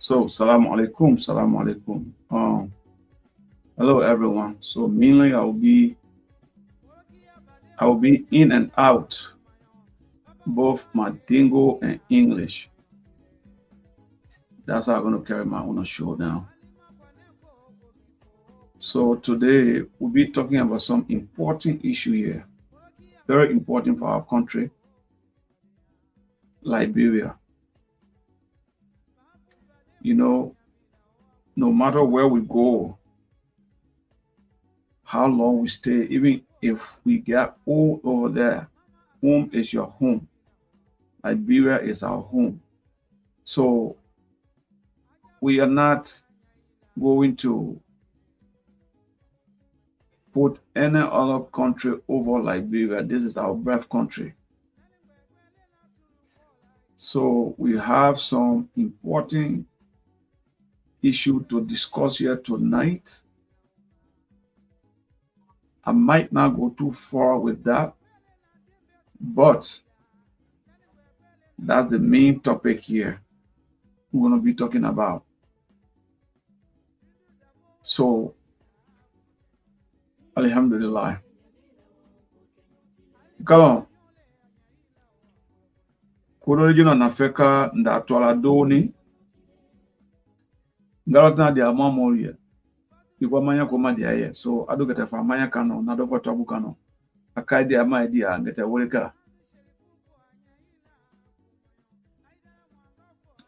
So, salamu alaikum. Hello everyone. So mainly I will be in and out both Mandingo and English. That's how I'm going to carry my own show now. So today we'll be talking about some important issue here, very important for our country, Liberia. You know, no matter where we go, how long we stay, even if we get old over there, home is your home. Liberia is our home. So we are not going to put any other country over Liberia. This is our birth country. So we have some important issue to discuss here tonight. I might not go too far with that, but that's the main topic here we're going to be talking about. So, Alhamdulillah. Kalau kudo jino nafeka nda twala doni ngalotna dia mamoria ikwa manya koma dia ye so ado geta fa manya kano na do kwa bu kano akai dia ma dia ngeta woleka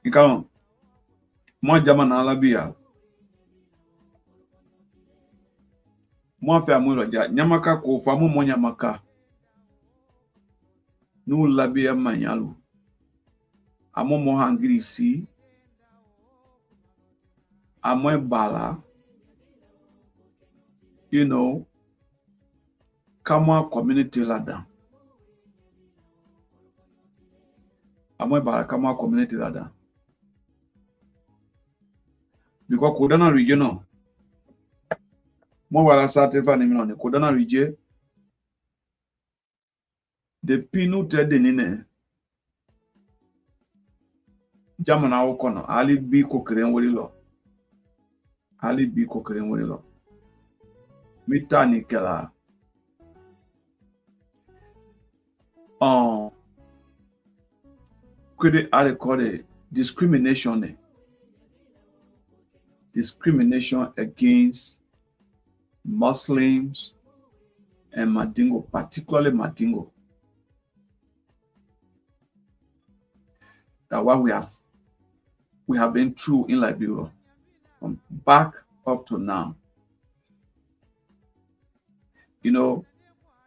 ikalo mo jama na labia mo fa mu roja nyamaka ko fa mu mo nyamaka nu labia manyalu amo mo hangirisi amo bala, you know, kama community ladder. Amo bala kama community ladder. Because Kodana regional, mo wala satefa ni minone Kodana region. The pinu te denine. Jamana okono ali bi ko kren woli lo. Ali bi kokere nwere lo. Mita nikela. Kwede ali call it discrimination. Discrimination against Muslims and Mandingo, particularly Mandingo. That what we have been through in Liberia from back up to now. You know,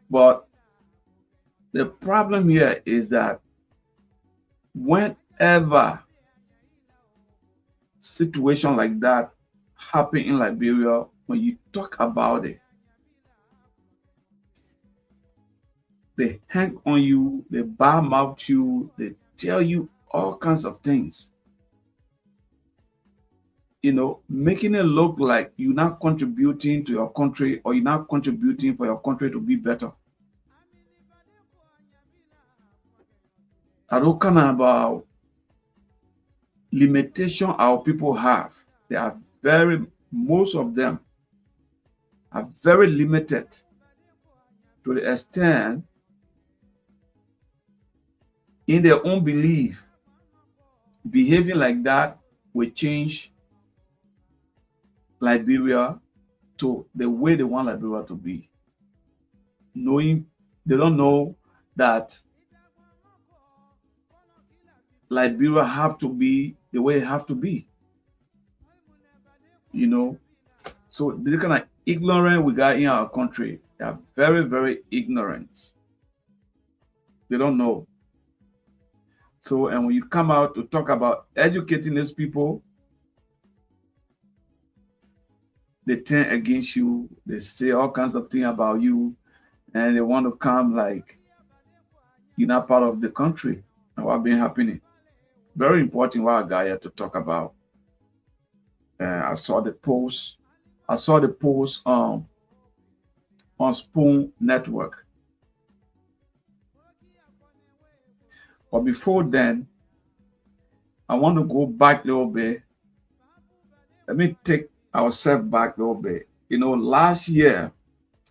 but the problem here is that whenever situation like that happen in Liberia, when you talk about it, they hang on you, they badmouth you, they tell you all kinds of things. You know, making it look like you're not contributing to your country or you're not contributing for your country to be better. I don't care about limitation our people have. They are most of them are very limited to the extent in their own belief, behaving like that will change Liberia to the way they want Liberia to be. Knowing they don't know that Liberia have to be the way it have to be. You know, so the kind of ignorant we got in our country, they are very, very ignorant. They don't know. So, and when you come out to talk about educating these people, they turn against you. They say all kinds of things about you, and they want to come like you're not part of the country. And what been happening? Very important what I got here to talk about. I saw the post. I saw the post on Spoon Network. But before then, I want to go back a little bit. Let me take ourselves back a little bit. You know, last year,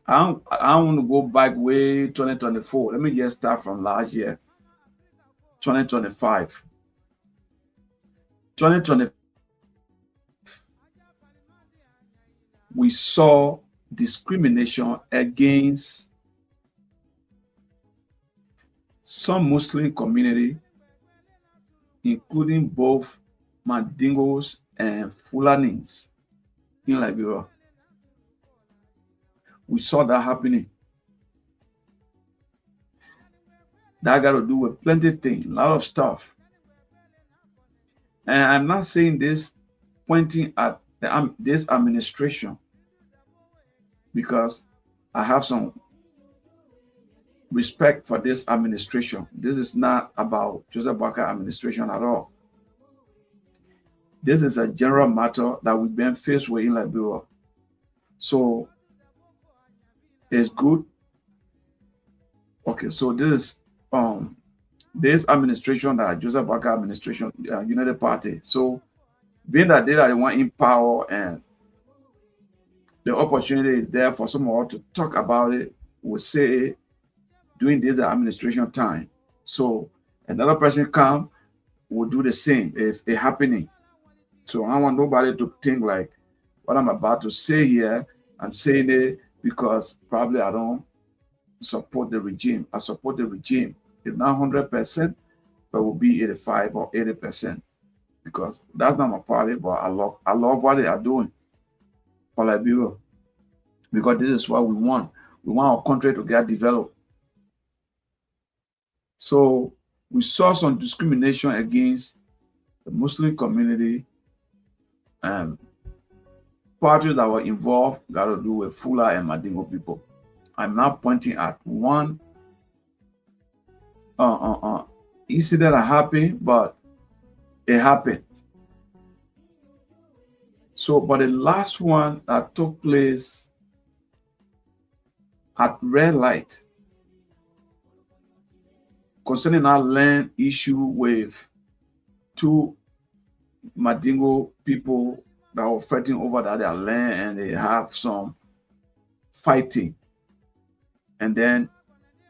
I want to go back way 2024. Let me just start from last year, 2025. 2020, we saw discrimination against some Muslim community, including both Mandingos and Fulanis in Liberia. We saw that happening. That got to do with plenty of things, a lot of stuff. And I'm not saying this pointing at this administration, because I have some respect for this administration. This is not about Joseph Boakai administration at all. This is a general matter that we've been faced with in Liberia. So it's good. Okay, so this administration, that Joseph Boakai administration, United Party. So being that they are the one in power and the opportunity is there for someone to talk about it, we say during this administration time. So another person come will do the same if it's happening. So I want nobody to think like what I'm about to say here, I'm saying it because probably I don't support the regime. I support the regime. If not 100%, but will be 85 or 80%. Because that's not my party, but I love what they are doing for Liberia. Because this is what we want. We want our country to get developed. So we saw some discrimination against the Muslim community, and parties that were involved got to do with Fula and Mandingo people. I'm not pointing at one incident that happened, but it happened. So, but the last one that took place at red light concerning our land issue with two Mandingo people that were fighting over their land, and they have some fighting. And then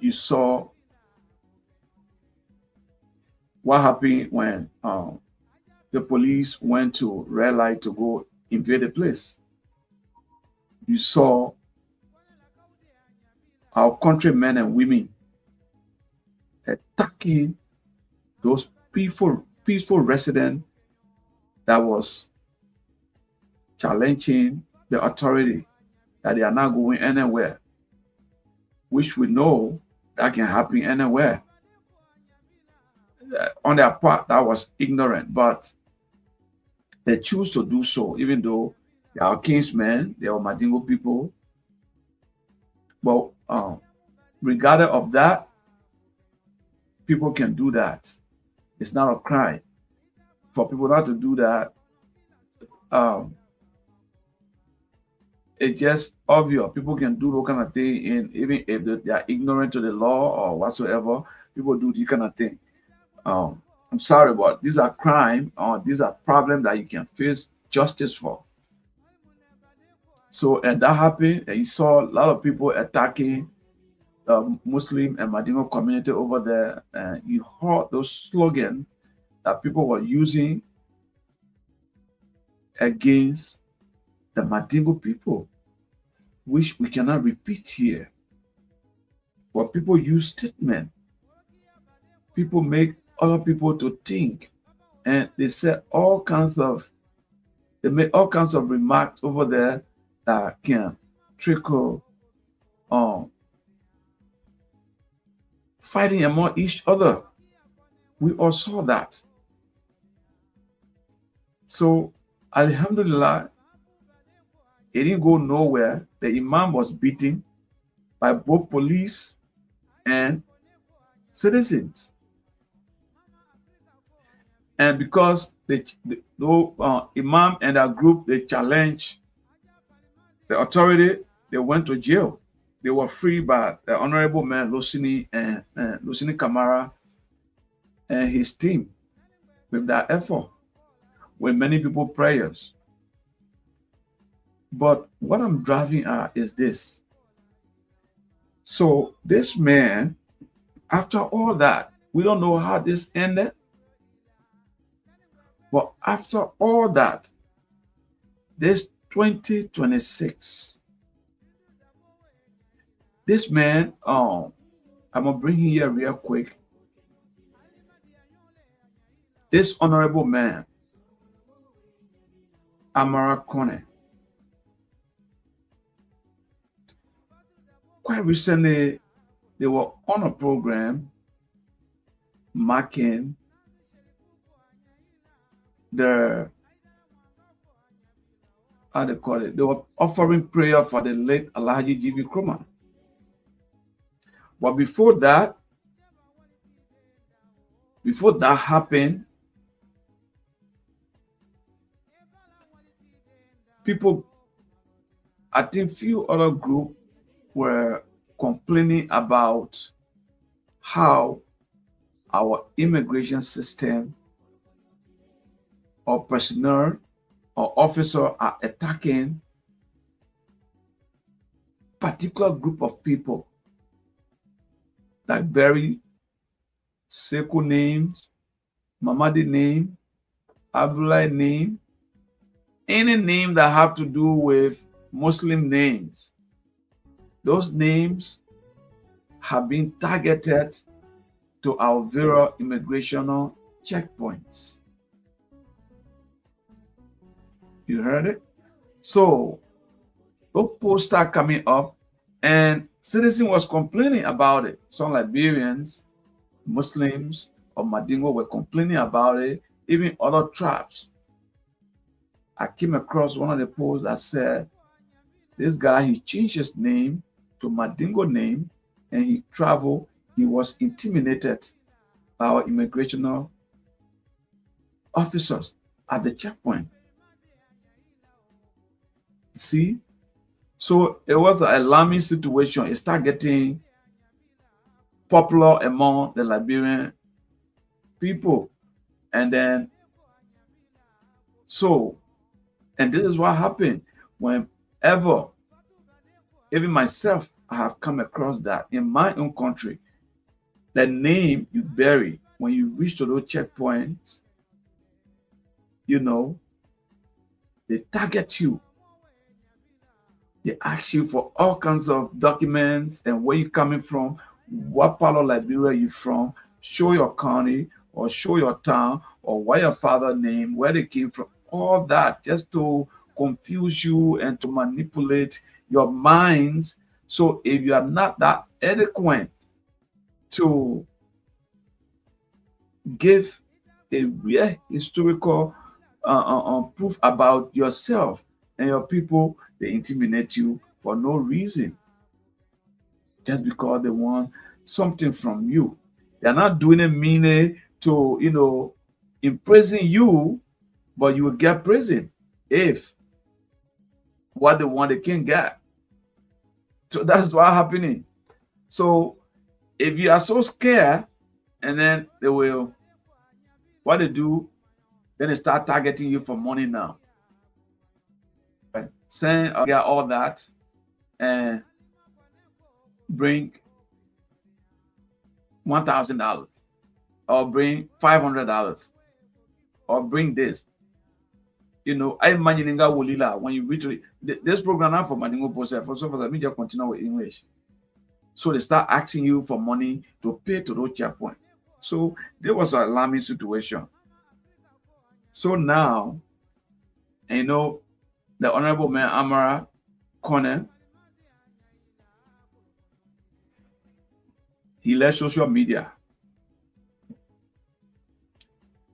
you saw what happened when the police went to red light to go invade the place. You saw our countrymen and women attacking those peaceful residents that was challenging the authority, that they are not going anywhere, which we know that can happen anywhere. On their part, that was ignorant, but they choose to do so, even though they are kinsmen, they are Mandingo people. But regardless of that, people can do that. It's not a crime for people not to do that. It's just obvious. People can do those kind of thing, and even if they are ignorant to the law or whatsoever, people do this kind of thing. I'm sorry, but these are crime, or these are problems that you can face justice for. So, and that happened, and you saw a lot of people attacking the Muslim and Mandingo community over there, and you heard those slogans that people were using against the Mandingo people, which we cannot repeat here. But people use statement. People make other people to think, and they make all kinds of remarks over there that can trickle fighting among each other. We all saw that. So, Alhamdulillah, it didn't go nowhere. The Imam was beaten by both police and citizens. And because the Imam and that group, they challenged the authority, they went to jail. They were freed by the honorable man Lucini and Lucini Kamara and his team with that effort, with many people prayers. But what I'm driving at is this. So this man, after all that, we don't know how this ended. But after all that, this 2026, this man, I'm gonna bring him here real quick. This honorable man, Amara Kone, quite recently, they were on a program marking the, how they call it, they were offering prayer for the late Alhaji G.V. Krumah. But before that happened, people, I think few other groups were complaining about how our immigration system or personnel or officer are attacking particular group of people that bear Sekou names, Mamadi name, Abdullah name, any name that have to do with Muslim names. Those names have been targeted to our various immigration checkpoints. You heard it? So those posts start coming up, and citizens was complaining about it. Some Liberians, Muslims, or Mandingo were complaining about it, even other tribes. I came across one of the posts that said, this guy, he changed his name to Mandingo name, and he traveled, he was intimidated by our immigration officers at the checkpoint. See? So it was an alarming situation. It started getting popular among the Liberian people. And then, And this is what happened whenever, even myself, I have come across that in my own country. The name you bury when you reach to those checkpoints, you know, they target you. They ask you for all kinds of documents and where you coming from, what part of Liberia you from, show your county or show your town or what your father name, where they came from, all that just to confuse you and to manipulate your minds. So if you are not that eloquent to give a real historical proof about yourself and your people, they intimidate you for no reason, just because they want something from you. They're not doing it meaning to, imprison you, but you will get prison if what they want they can't get. So that's what's happening. So if you are so scared, and then they will, what they do, then they start targeting you for money now. Right? Saying, I got all that and bring $1,000 or bring $500 or bring this. I Maninga Wolila, when you read this program now for Maningo Posa, for so for the media continue with English. So they start asking you for money to pay to those checkpoints. So there was an alarming situation. So now, the Honorable Mayor Amara Connor, he left social media.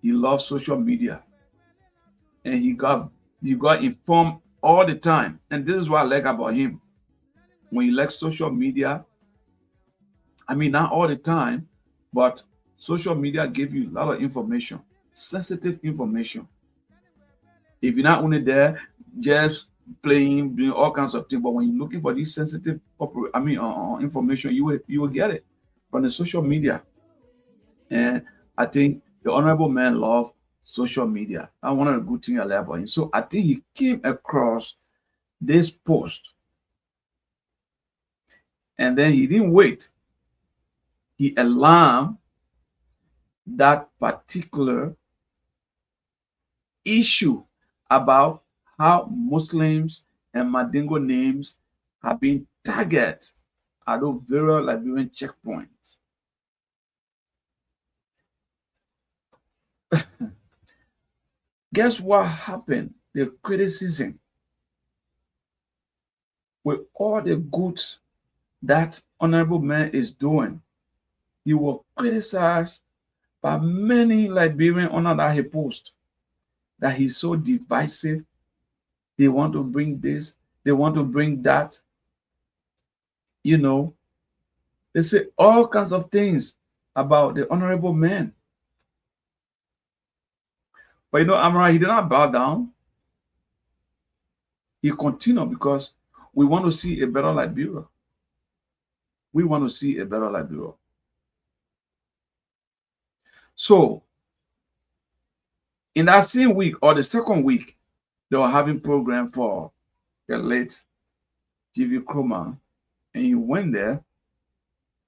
He loves social media. And he got informed all the time. And this is what I like about him. When he left social media, I mean not all the time, but social media give you a lot of information, sensitive information. If you're not only there just playing, doing all kinds of things, but when you're looking for this sensitive information, you will get it from the social media. And I think the honorable man loved social media. That's one of the good things I like about him. So I think he came across this post, and then he didn't wait. He alarmed that particular issue about how Muslims and Mandingo names have been targeted at those various Liberian checkpoints. Guess what happened? The criticism, with all the goods that honorable man is doing, he was criticized by many Liberians under that he post, that he's so divisive. They want to bring this, they want to bring that. They say all kinds of things about the honorable man. But Amara, he did not bow down. He continued because we want to see a better Liberia. We want to see a better Liberia. So, in that same week or the second week, they were having program for the late G.V. Kroma, and he went there.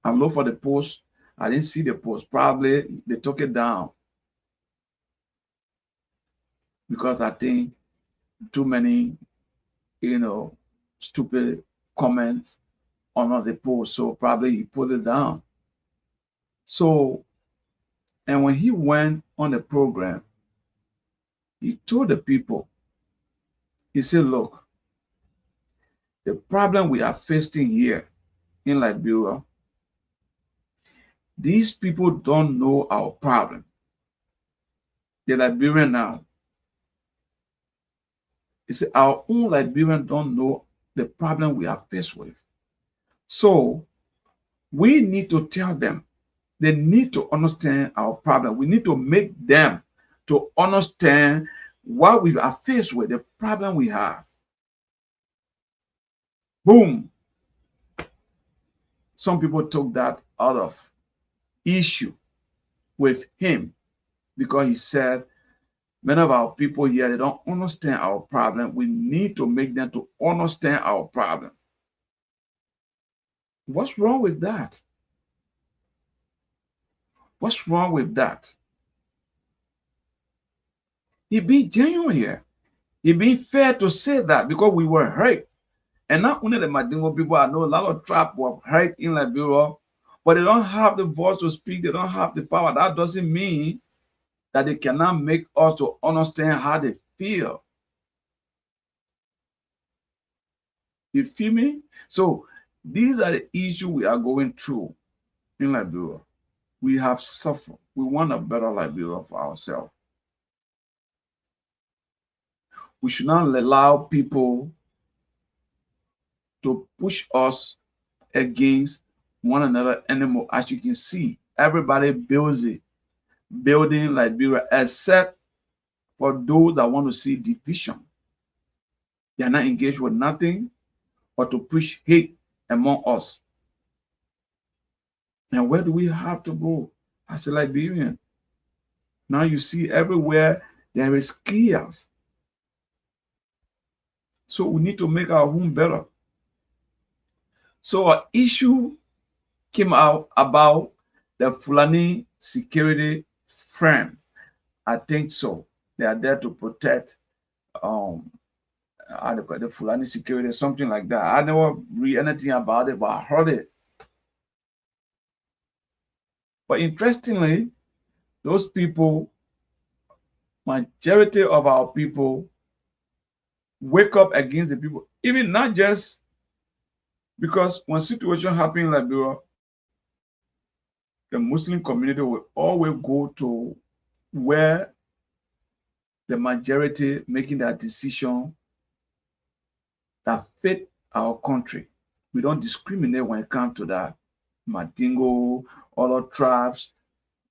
I looked for the post. I didn't see the post. Probably they took it down because I think too many, stupid comments on the post. So probably he put it down. So, and when he went on the program, he told the people, he said, look, the problem we are facing here in Liberia, these people don't know our problem. The Liberian now, he said, our own Liberians don't know the problem we are faced with. So we need to tell them, they need to understand our problem. We need to make them to understand what we are faced with, the problem we have. Boom. Some people took that out of issue with him because he said Many of our people here, they don't understand our problem. We need to make them to understand our problem. What's wrong with that? What's wrong with that? He being genuine here. He being fair to say that because we were hurt. And not only the Madingo people, I know a lot of tribe were hurt in Liberia, but they don't have the voice to speak. They don't have the power. That doesn't mean that they cannot make us to understand how they feel. You feel me? So these are the issues we are going through in Liberia. We have suffered. We want a better Liberia for ourselves. We should not allow people to push us against one another anymore. As you can see, everybody building Liberia, except for those that want to see division. They are not engaged with nothing but to push hate among us. And where do we have to go as a Liberian? Now you see everywhere there is chaos. So we need to make our home better. So an issue came out about the Fulani security firm. I think so. They are there to protect the Fulani security, something like that. I never read anything about it, but I heard it. But interestingly, those people, majority of our people, wake up against the people, even not just because when situation happen in Liberia, the Muslim community will always go to where the majority making that decision that fit our country. We don't discriminate when it comes to that. Madingo, other tribes.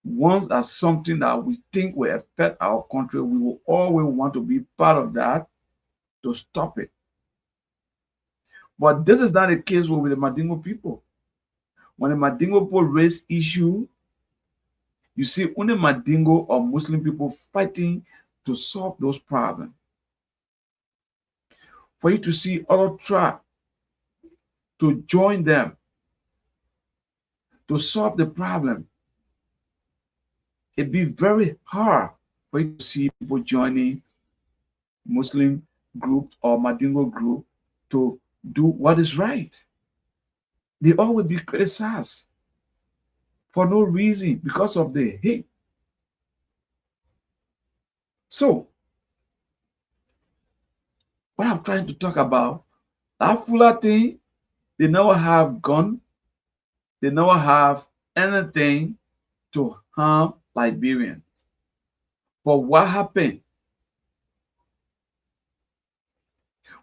Once that's something that we think will affect our country, we will always want to be part of that to stop it. But this is not the case with the Madingo people. When the Madingo people raise issue, you see only Madingo or Muslim people fighting to solve those problems. For you to see other tribes to join them to solve the problem, it'd be very hard for you to see people joining Muslim group or Madingo group to do what is right. They always be criticized for no reason because of the hate. So, what I'm trying to talk about, that Fula thing, they never have gun, they never have anything to harm Liberians. But what happened?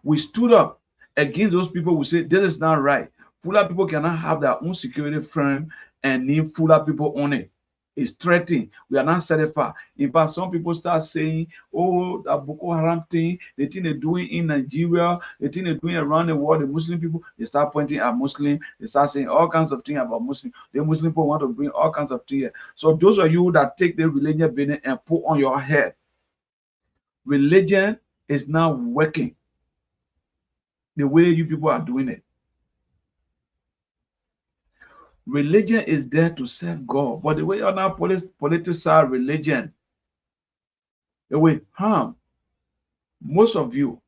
We stood up against those people who say this is not right. Fula people cannot have their own security firm and name Fula people on it. It's threatening. We are not satisfied. In fact, some people start saying, oh, that Boko Haram thing, the thing they're doing in Nigeria, the thing they're doing around the world, the Muslim people, they start pointing at Muslim, they start saying all kinds of things about Muslim. The Muslim people want to bring all kinds of things here. So those of you that take the religion business and put on your head, religion is not working the way you people are doing it. Religion is there to serve God, but the way you're now politicize religion, it will harm most of you,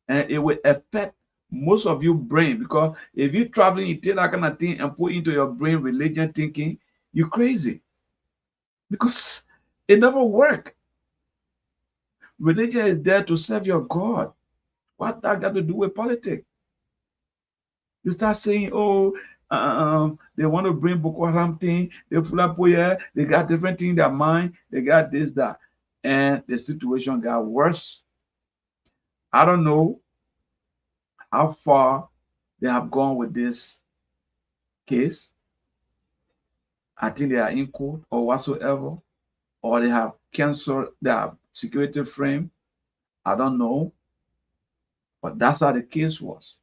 and it will affect most of your brain, because if you traveling, you take that kind of thing and put into your brain religion thinking, you're crazy, because it never work. Religion is there to serve your God. What that got to do with politics? You start saying, oh, they want to bring Boko Haram thing, they full up here, they got different thing in their mind, they got this, that, and the situation got worse. I don't know how far they have gone with this case. I think they are in court or whatsoever, or they have canceled their security frame. I don't know, but that's how the case was.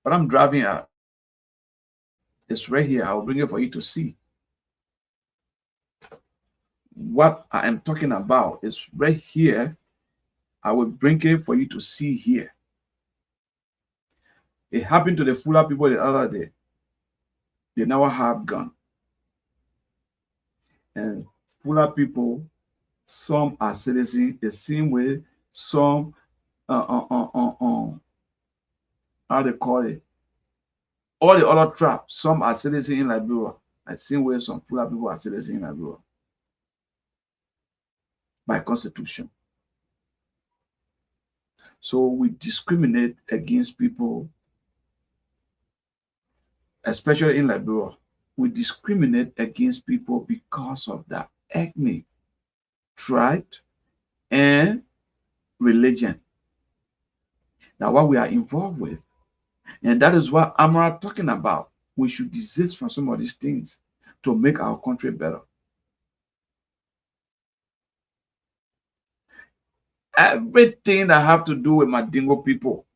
But I'm driving at, it's right here. I'll bring it for you to see. what I am talking about is right here. I will bring it for you to see here. It happened to the Fula people the other day. They never have gun. And Fula people, some are citizens the same way some how they call it, all the other tribes, some are citizens in Liberia, the same way some Fula people are citizens in Liberia by constitution. So we discriminate against people, especially in Liberia. We discriminate against people because of their ethnic, tribe, and religion. Now, what we are involved with. And that is what Amara talking about. We should desist from some of these things to make our country better. Everything that have to do with Madingo people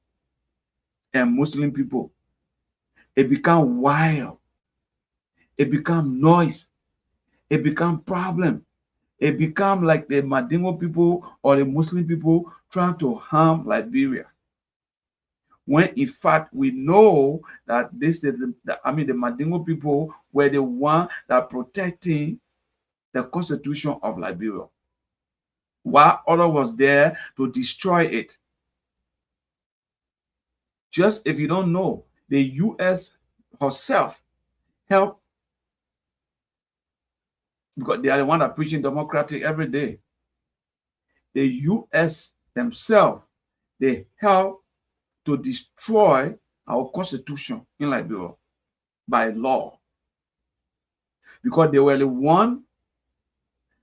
and Muslim people, it become wild. It become noise. It become problem. It become like the Madingo people or the Muslim people trying to harm Liberia. When in fact we know that this is the Madingo people were the one that protecting the constitution of Liberia, while other was there to destroy it. Just if you don't know, the U.S. herself helped, because they are the one that preaching democratic every day. The U.S. themselves, they help to destroy our constitution in Liberia by law, because they were the one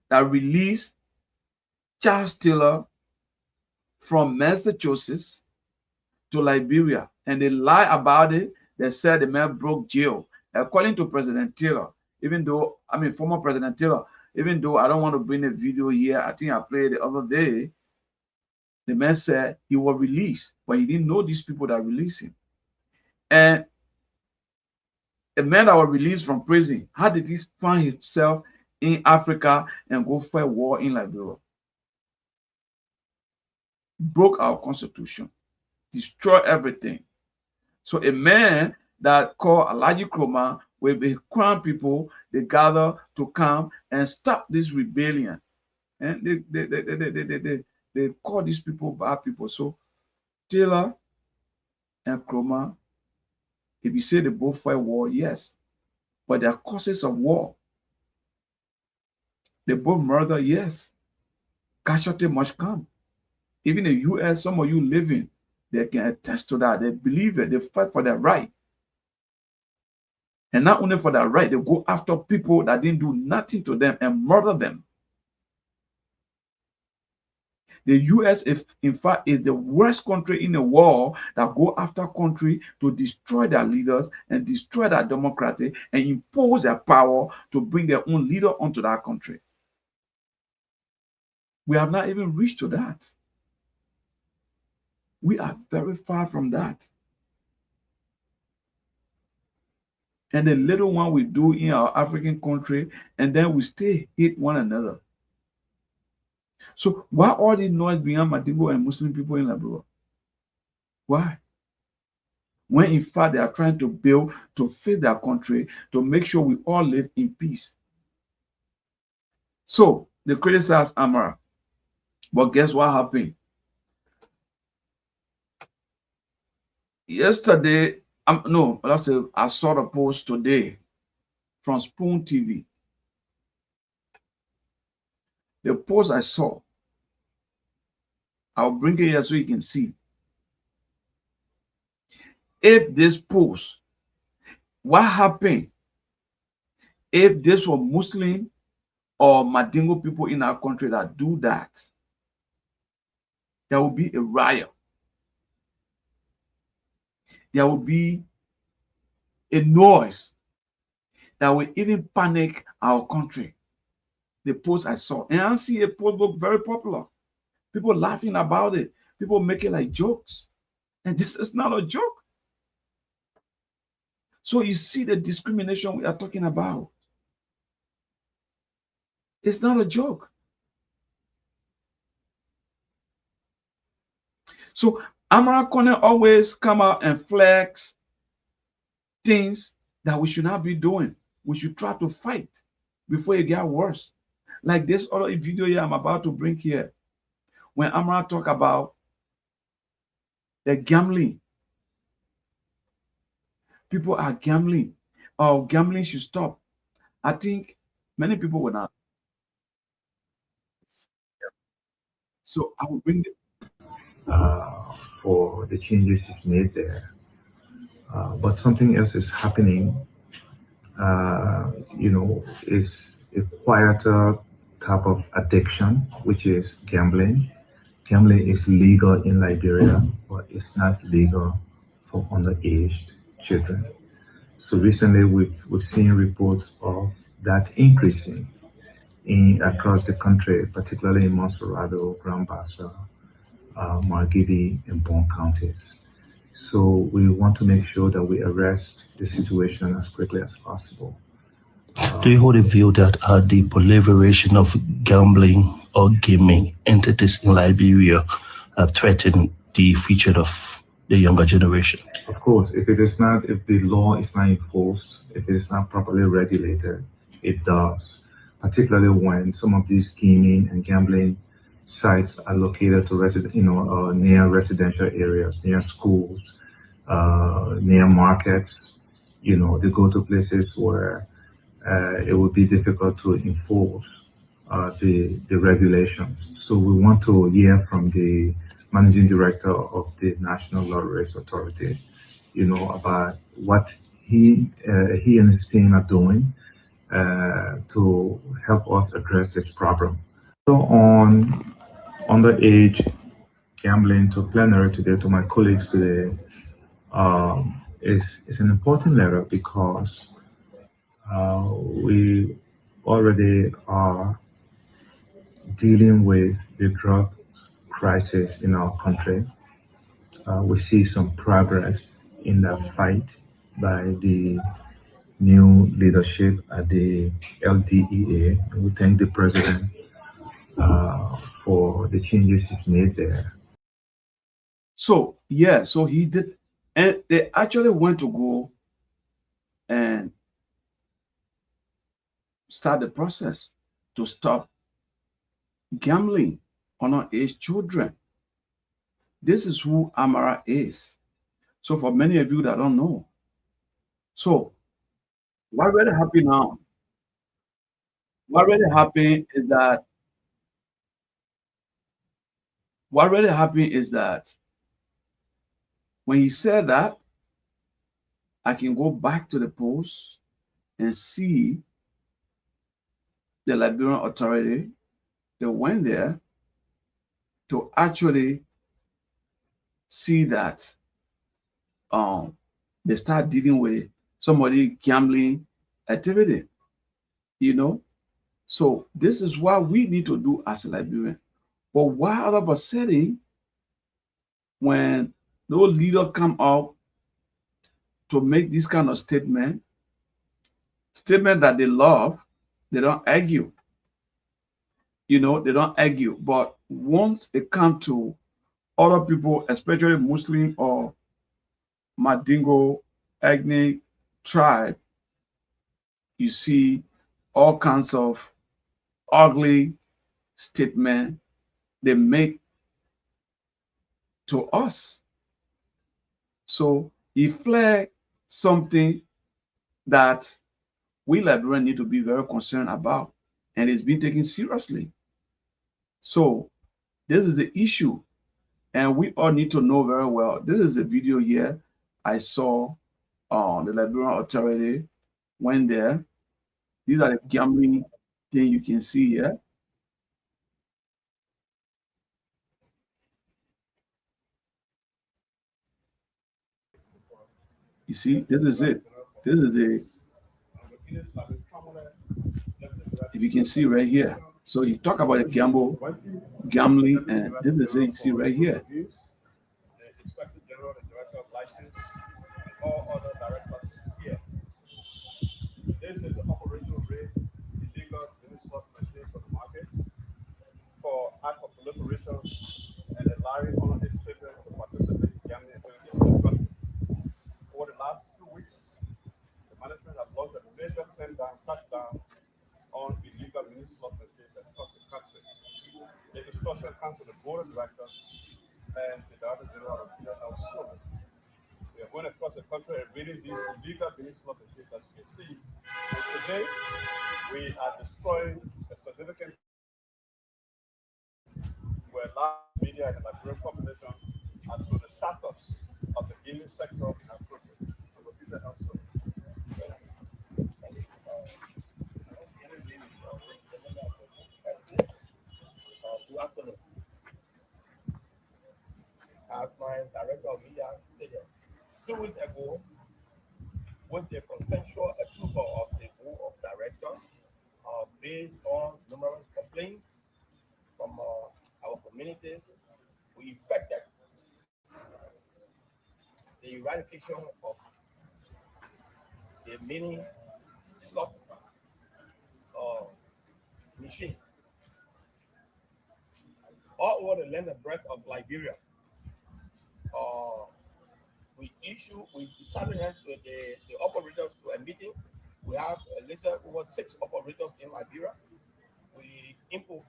that released Charles Taylor from Massachusetts to Liberia, and they lie about it. They said the man broke jail. According to President Taylor, former President Taylor, even though I don't want to bring a video here, I think I played the other day, the man said he was released, but he didn't know these people that released him. And a man that was released from prison, how did he find himself in Africa and go for a war in Liberia? Broke our constitution, destroy everything. So a man that called Alaji Kroma with the crown people, they gather to come and stop this rebellion. And they call these people bad people. So Taylor and Kroma, if you say they both fight war, yes, but there are causes of war. They both murder, yes. Casualty must come. Even in the US, some of you living, they can attest to that. They believe it. They fight for their right. And not only for that right, they go after people that didn't do nothing to them and murder them. The US, in fact, is the worst country in the world that go after country to destroy their leaders and destroy their democracy and impose their power to bring their own leader onto that country. We have not even reached to that. We are very far from that. And the little one we do in our African country, and then we still hate one another. So why all the noise behind Madigo and Muslim people in Liberia? Why? When in fact they are trying to build to feed their country, to make sure we all live in peace. So they criticize Amara. But guess what happened? Yesterday, no, let's say I saw the post today from Spoon TV. The post I saw, I'll bring it here so you can see. If this post, what happened if this were Muslim or Madingo people in our country that do that? There will be a riot. There will be a noise that will even panic our country. The post I saw, and I see a post book very popular. People laughing about it. People making like jokes. And this is not a joke. So you see the discrimination we are talking about. It's not a joke. So Amara Kone always come out and flex things that we should not be doing. We should try to fight before it get worse. Like this other video here I'm about to bring here, when Amara talk about the gambling, people are gambling, or gambling should stop. I think many people will not. So I will bring it. for the changes he's made there. But something else is happening, is a quieter type of addiction, which is gambling. Gambling is legal in Liberia, but it's not legal for underage children. So recently, we've seen reports of that increasing in across the country, particularly in Monserrado, Grand Bassa, Margibi, and Bon counties. So we want to make sure that we arrest the situation as quickly as possible. Do you hold a view that the proliferation of gambling or gaming entities in Liberia threaten the future of the younger generation? Of course, if the law is not enforced, if it is not properly regulated, it does. Particularly when some of these gaming and gambling sites are located to near residential areas, near schools, near markets. They go to places where it would be difficult to enforce the regulations. So we want to hear from the managing director of the National Lotteries Authority, about what he and his team are doing to help us address this problem. So on underage gambling to plenary today, to my colleagues today, is an important letter because we already are dealing with the drug crisis in our country. We see some progress in that fight by the new leadership at the LDEA. We thank the president for the changes he's made there. So yeah, so he did, and they actually went to go and start the process to stop gambling on our age children. This is who Amara is. So for many of you that don't know, so what really happened now? What really happened is that what really happened is that when he said that, I can go back to the post and see the Liberian authority. They went there to actually see that they start dealing with somebody gambling activity, you know. So this is what we need to do as a Liberian. But why all of a sudden, when no leader come up to make this kind of statement that they love, they don't argue. They don't argue. But once it comes to other people, especially Muslim or Madingo ethnic tribe, you see all kinds of ugly statement they make to us. So he flagged something that we Liberians need to be very concerned about, and it's been taken seriously. So this is the issue, and we all need to know very well. This is a video here I saw on the Liberian authority went there. These are the gambling thing you can see here. You see, this is it. This is the, if you can see right here. So you talk about the gambling, and this is it. You see right here. board of directors, and the Director General of the We are going across the country and reading these illegal business certificates. As you can see, so today we are destroying a significant where large media and the Liberian population as to the status of the gaming sector in Africa. Good afternoon. As my director of media stated 2 weeks ago, with the consensual approval of the board of directors, based on numerous complaints from our community, we effected the eradication of the mini slot machine all over the length and breadth of Liberia. We decided to the operators to a meeting. We have a little over 6 operators in Liberia. We input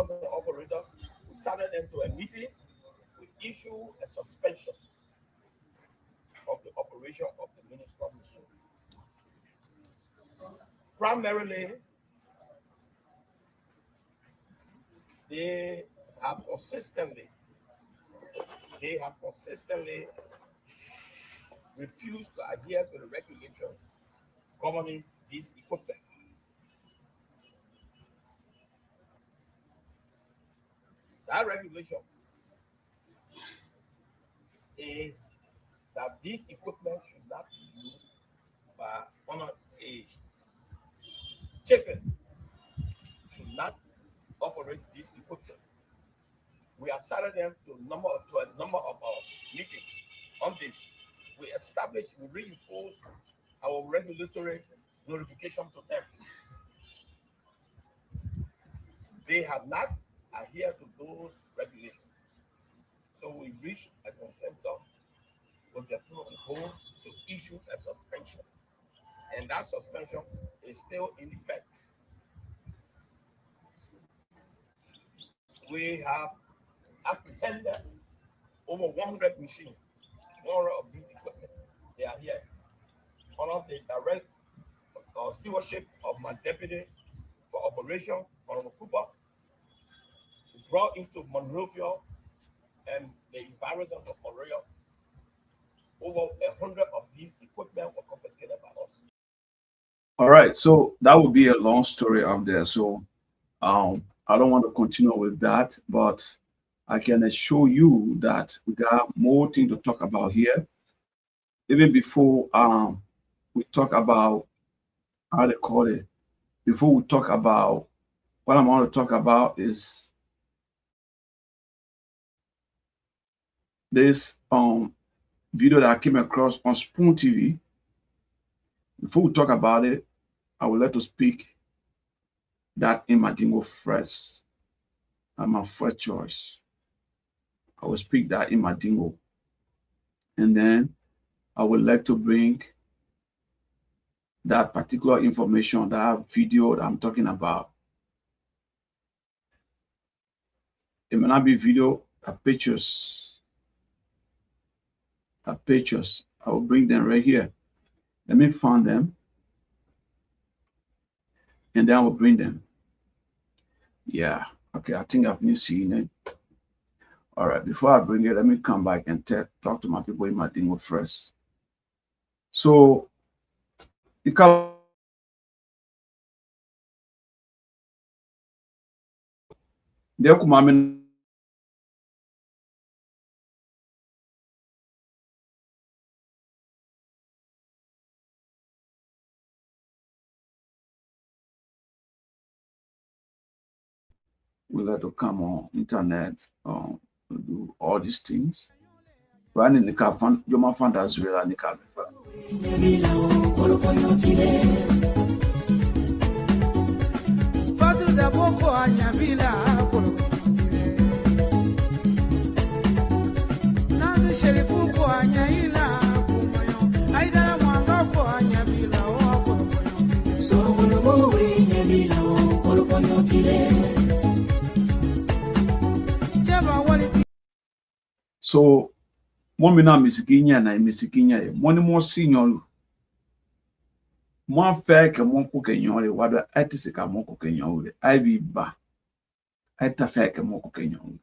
us the operators. We started them to a meeting. We issue a suspension of the operation of the mini slot machine. Primarily, they have consistently refused to adhere to the regulation governing this equipment. That regulation is that this equipment should not be used by underage children. Should not operate this equipment. We have started them to a number of our meetings on this. We reinforce our regulatory notification to them. They have not adhered to those regulations. So we reached a consensus with the two of the board to issue a suspension. And that suspension is still in effect. We have apprehended over 100 machines, 100 of these equipment. They are here. Under the direct stewardship of my deputy for operation, Honorable Cooper, brought into Monrovia and the environment of Monrovia. Over 100 of these equipment were confiscated by us. All right, so that would be a long story up there. So I don't want to continue with that, but I can assure you that we got more things to talk about here. Even before we talk about how they call it, before we talk about what I want to talk about is this video that I came across on Spoon TV. Before we talk about it, I would like to speak that in Madingo first. I'm my first choice. I will speak that in Madingo. And then I would like to bring that particular information, that video that I'm talking about. It may not be video, pictures. Pictures. I will bring them right here. Let me find them. And then I will bring them. Yeah. Okay. I think I've been seeing it. All right. Before I bring it, let me come back and talk to my people in Madingo first. So, you can we like to come on internet, do all these things. Right in the car, you might find as well in the car. So mo mi na misikinya na misikinya e mo ni mo sinyo mo fa ke mo ko kenyo le wada atisi ka mo ko kenyo le ai bi ba ata fa ke mo ko kenyo le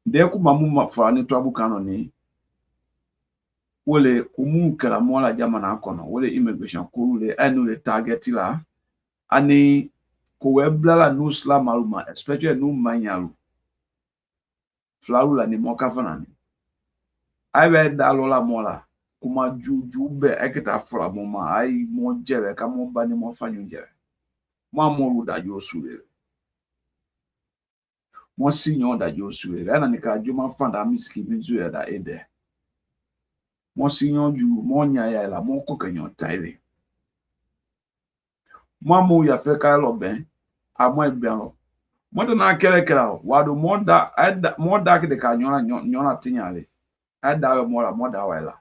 de ku mamu ma fa ni to abuka no ni wole umu kala mo la jama na kono wole immigration ko le anu le target la ani ko webla la no sla maluma especially no manyalu flaula ni mo ka fana ni ai be da lo la mo la kuma juju be ekita fla mo ma ai mo jere ka mo ba ni mo fanyu jere mo mo lu da jo sure mo si nyon da jo sure na ni ka jo ma fanda miski bi zu ya da ede mo si nyon ju mo nya ya la mo ko kenyo taile mo ya fe ka lo ben amo e bian lo mo ta na kere kere wa do mo da ke de ka nyona tinyale ada mo la mo da wa la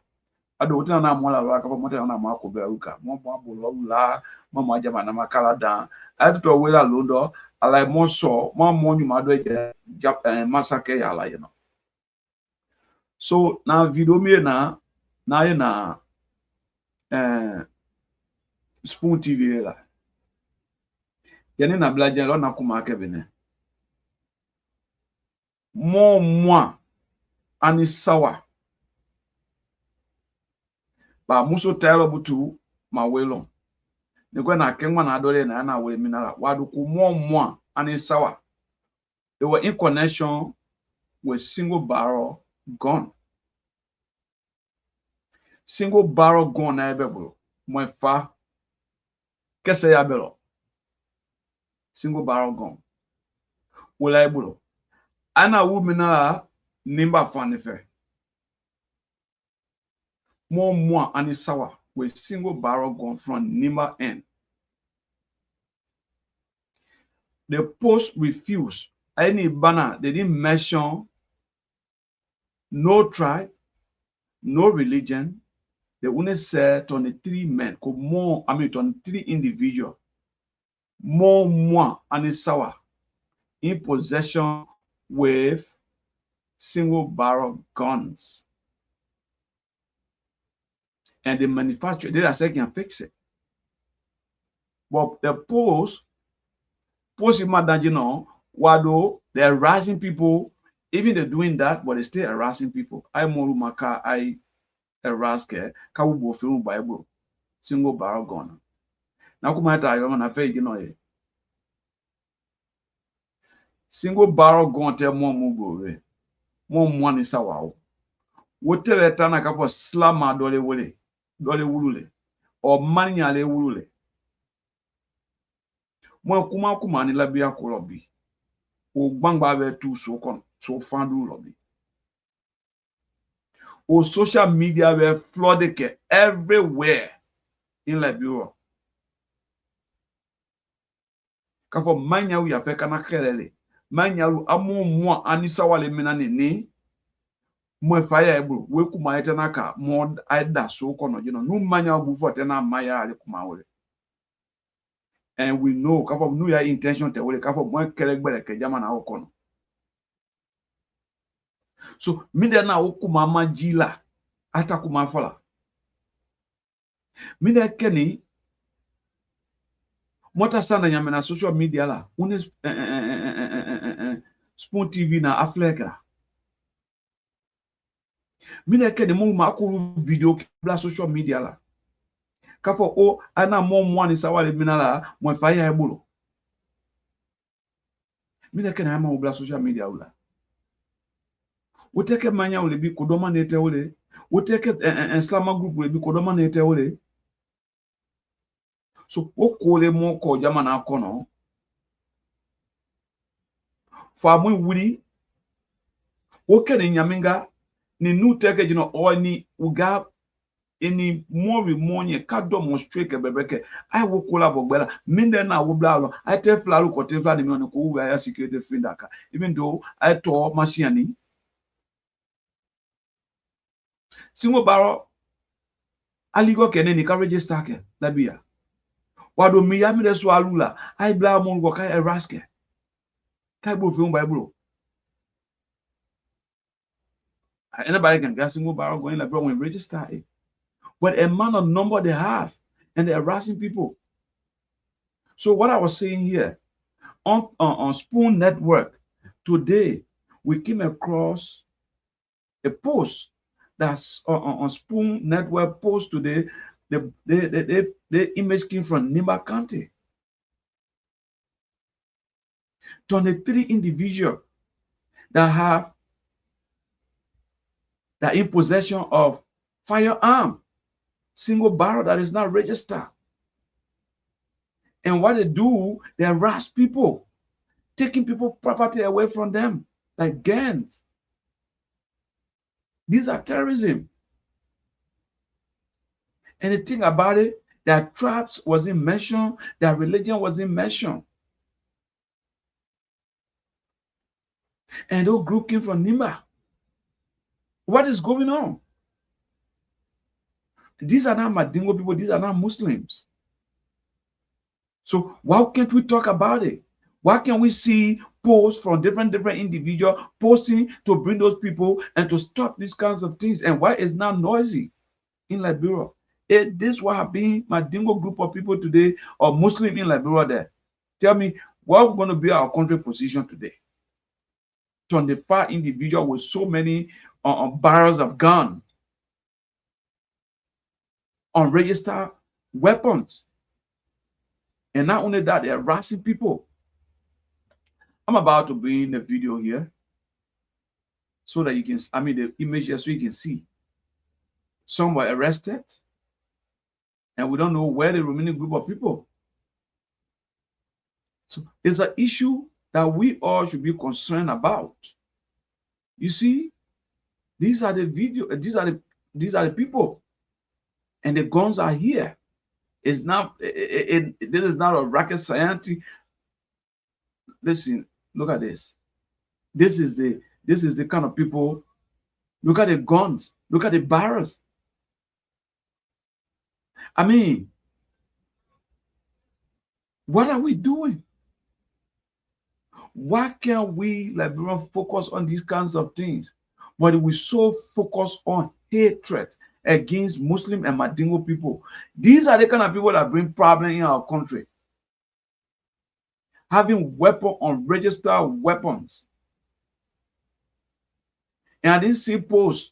ado utina na mo la wa ka mo ta na ma ko be uka mo bo lo la mo ma jama na makala dan ado to we la londo ala mo so mo nyuma do e masake ya la you know so na video mi na ye na Spoon TV la yani na blaje lo na kuma ke bene mo ani sawa ba muso taylo butu ma welo ne kwa na kenwa na adore na we minala wadu ku mo ani sawa they were in connection with single barrel gun na ebe bro mo fa kese ya belo single barrel gun wala ebulo ana wu minala nimba fanife mo ani sawa with single barrel gun from Nimba end. The post refused any banner. They didn't mention no tribe, no religion. They only said 23 men, 23 individuals, more ani sawa in possession with single barrel guns. And the manufacturer, they are saying can fix it. But the post wado they're harassing people, even they're doing that, but they're still harassing people. I morumaka, I harass ke, kawubo film Bible, single barrel gun. Now come at na fe single barrel gun te mo mugo mo mwani sawa. Wote leta na kapo slama dole wulule. O manya le wulule. Mo kuma ni labia ko lobi. O gbangba be tu so fandu lobi. O social media were flooded everywhere in Liberia. Kafo manya u ya fe kana kelele. Manya u amu anisa wale minane ni mo fire ebro we kuma ete naka mo aida so kono no manya u bufo te na maya ale kuma wole. And we know kafo nu ya intention te wole kafo mo kelegbere ke jama na okono. So mide na okuma majila ata kuma fola. Mide keni mota sana nyame na social media la une Spoon TV na Africa. Mide keni mo makuru video bla social media la. Kafo o ana mo mwani sawale minala mo fire ebulo. Mide keni ama bla social media ula. Uteke manya ule bi kodoma nete ule. Uteke Islama group ule bi kodoma nete ule. So okole mo ko jama na kono. Fa mo wuri okene nyaminga ni nu teke o ni uga any more money ka demonstrate ke bebeke I will collab bela minde na wo bla I tell flalu ko te fla ni me ko we ya security findaka even though I to machine singo baro aligo kene ni ka register ke labia wado mi ya mi de so alula I bla mo go ka eraske ka bo fi Bible Anybody can get single barrel going like, bro, when register it. But amount of number they have, and they're harassing people. So what I was saying here, on Spoon Network, today, we came across a post that's on Spoon Network post today. The image came from Nimba County. 23 individuals that have that in possession of firearm, single barrel that is not registered. And what they do, they harass people, taking people property away from them, like gangs. These are terrorism. And the thing about it, their tribes wasn't mentioned, their religion wasn't mentioned. And those group came from Nimba. What is going on? These are not Madingo people, these are not Muslims. So why can't we talk about it? Why can't we see posts from different individuals posting to bring those people and to stop these kinds of things? And why is not noisy in Liberia? This what have been Madingo group of people today, or Muslim in Liberia there. Tell me, what going to be our country position today? 25 individuals with so many barrels of guns, unregistered weapons. And not only that, they're harassing people. I'm about to bring the video here so that you can, the image here so you can see. Some were arrested, and we don't know where the remaining group of people. So it's an issue that we all should be concerned about. You see, these are the these are the people, and the guns are here. It's not this is not a rocket science. Listen, look at this. This is the kind of people. Look at the guns. Look at the barrels. I mean, what are we doing? Why can't we, Liberians, focus on these kinds of things? But we so focus on hatred against Muslim and Madingo people. These are the kind of people that bring problems in our country. Having unregistered weapons. And I didn't see posts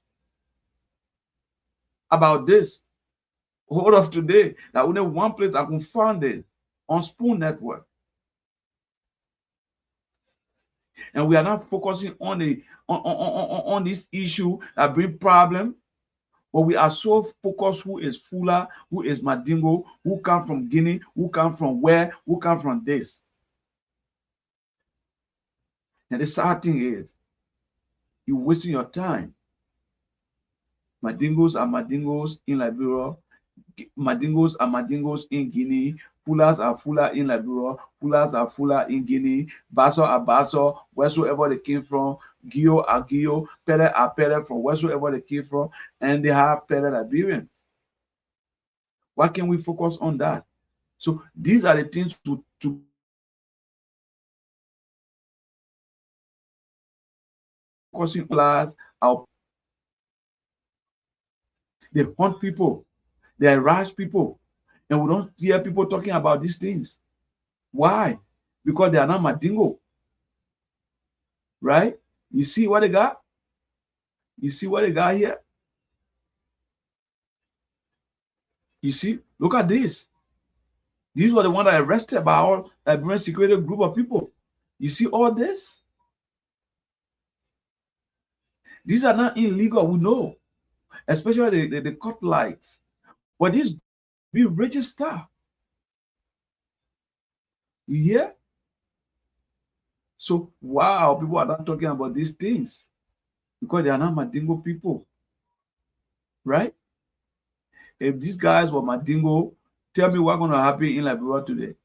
about this. Hold of today, that only one place I can find it on Spoon Network. And we are not focusing on this issue that bring problem, but we are so focused who is Fula, who is Madingo, who come from Guinea, who come from where, who come from this. And the sad thing is, you're wasting your time. Madingos are Madingos in Liberia. Madingos are Madingos in Guinea. Fulas are Fula in Liberia. Fulas are Fula in Guinea. Basso are Basso, wheresoever they came from. Gio are Gio. Pele are Pele from wheresoever they came from. And they have Pele Liberians. Why can't we focus on that? So these are the things to focusing on. They hunt people, they harass people, and we don't hear people talking about these things. Why? Because they are not Madingo. Right? You see what they got? You see what they got here? You see? Look at this. These were the ones that arrested by our Liberian security group of people. You see all this? These are not illegal, we know. Especially the cut lights. But these be registered. You hear? So wow, people are not talking about these things because they are not Madingo people, right? If these guys were Madingo, tell me what's going to happen in Liberia today.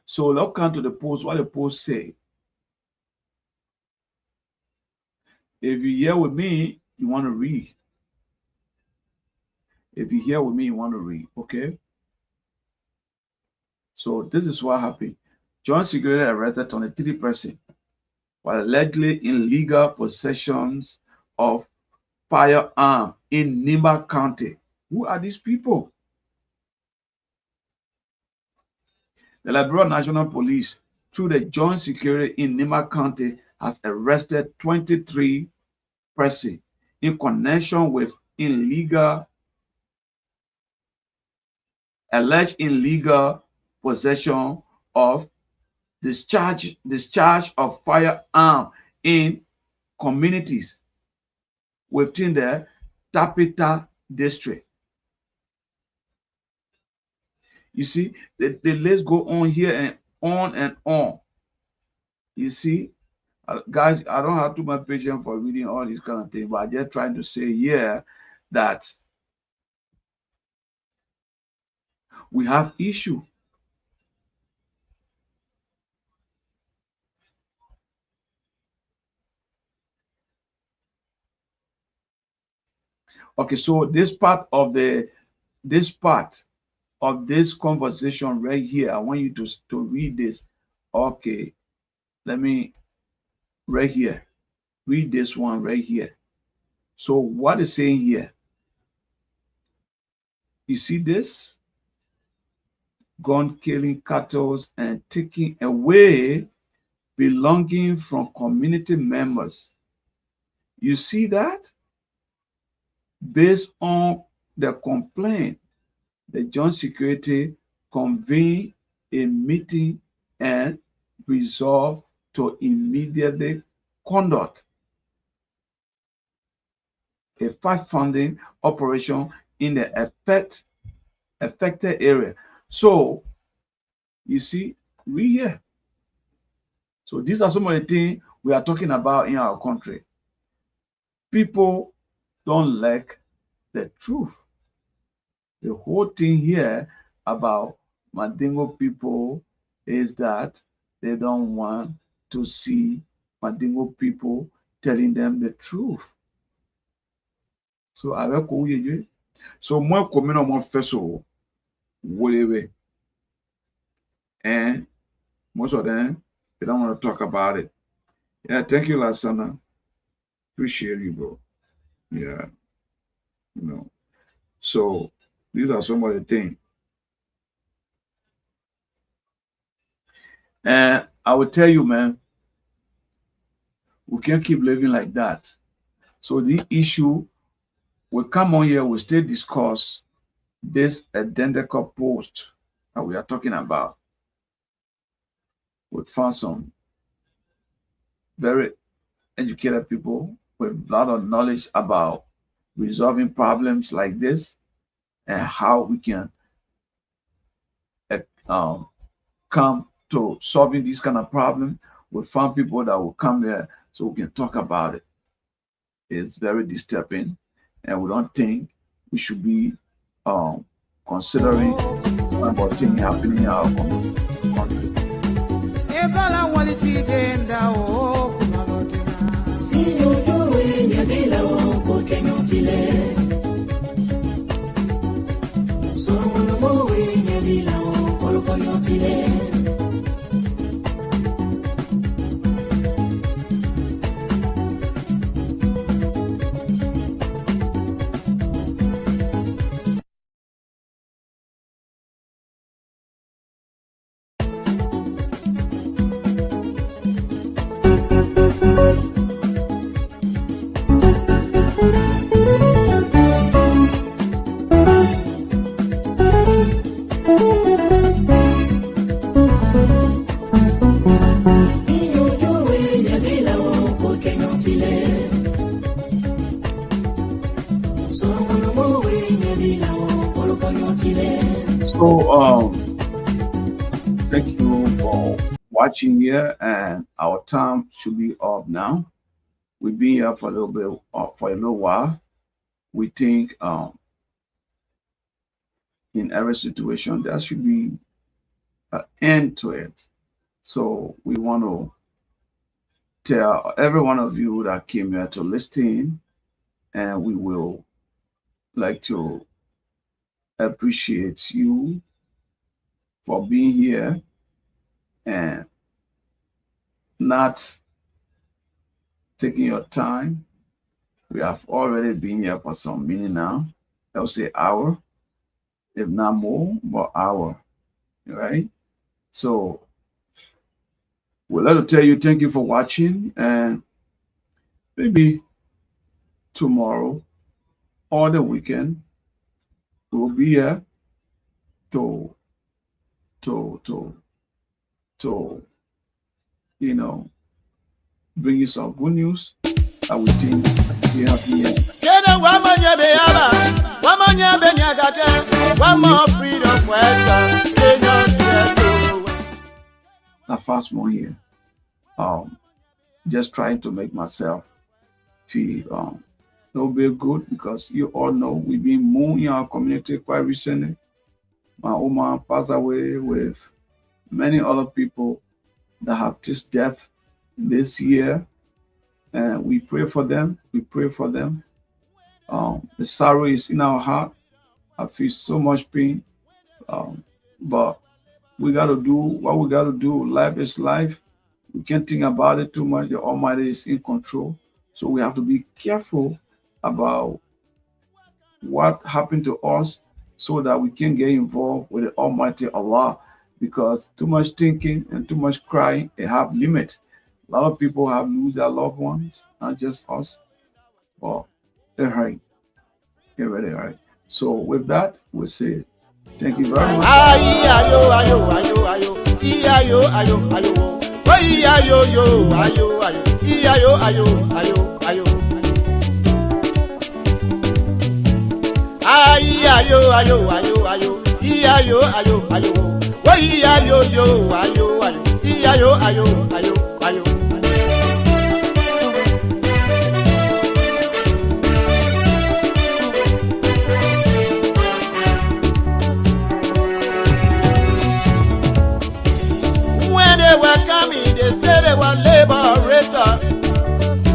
So let's come to the post. What the post say? If you're here with me, you want to read. If you're here with me, you want to read, okay? So this is what happened. John Security arrested 23 persons while allegedly in legal possessions of firearm in Nima County. Who are these people? The Liberia National Police, through the Joint Security in Nima County, has arrested 23 persons in connection with alleged illegal possession of discharge of firearm in communities within the Tapita district. You see, the list go on here and on and on. You see, guys, I don't have too much patience for reading all these kind of things, but I'm just trying to say here that we have issue. Okay, so this part of this conversation right here, I want you to read this. Okay, let me right here read this one right here. So what is saying here? You see this? Gun killing cattle and taking away belonging from community members. You see that? Based on the complaint, the Joint Security convened a meeting and resolved to immediately conduct a fact-finding operation in the affected area. So, you see, we here. So these are some of the things we are talking about in our country. People don't like the truth. The whole thing here about Mandingo people is that they don't want to see Mandingo people telling them the truth. So I will you. So more coming on more festival, whatever, and most of them they don't want to talk about it. Yeah, thank you, Lasana. Appreciate you, bro. Yeah, you know. So these are some of the things. And I will tell you, man, we can't keep living like that. So the issue will come on here, we'll still discuss this identical post that we are talking about. We found some very educated people with a lot of knowledge about resolving problems like this and how we can come to solving this kind of problem. We found people that will come there so we can talk about it. It's very disturbing, and we don't think we should be considering about things happening in our country. So thank you for watching here, and our time should be up now. We've been here for a little bit, for a little while. We think in every situation there should be an end to it. So we want to tell every one of you that came here to listen, and we will like to appreciate you for being here and not taking your time We have already been here for some minute now. I would say hour, if not more, but hour, right? So we'd like to tell you thank you for watching, and maybe tomorrow or the weekend we'll be here to to to to bring you some good news that we think we have here. Now fast more here. Just trying to make myself feel a little bit good, because you all know we've been moving in our community quite recently. My Oma passed away with many other people that have this death this year, and we pray for them. We pray for them. The sorrow is in our heart. I feel so much pain, but we got to do what we got to do. Life is life. We can't think about it too much. The Almighty is in control, so we have to be careful about what happened to us, so that we can get involved with the Almighty Allah, because too much thinking and too much crying, it have limit. A lot of people have lose their loved ones, not just us. Well, it hurt. It really hurt. So with that, we'll say thank you very much. When they welcome me, they say they were liberators.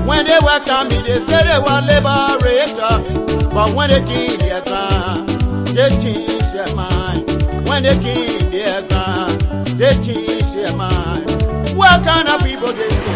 When they welcome me, they say they were liberators. But when they kill their ground, they change their mind. When they kill their ground, they change their mind. What kind of people they say?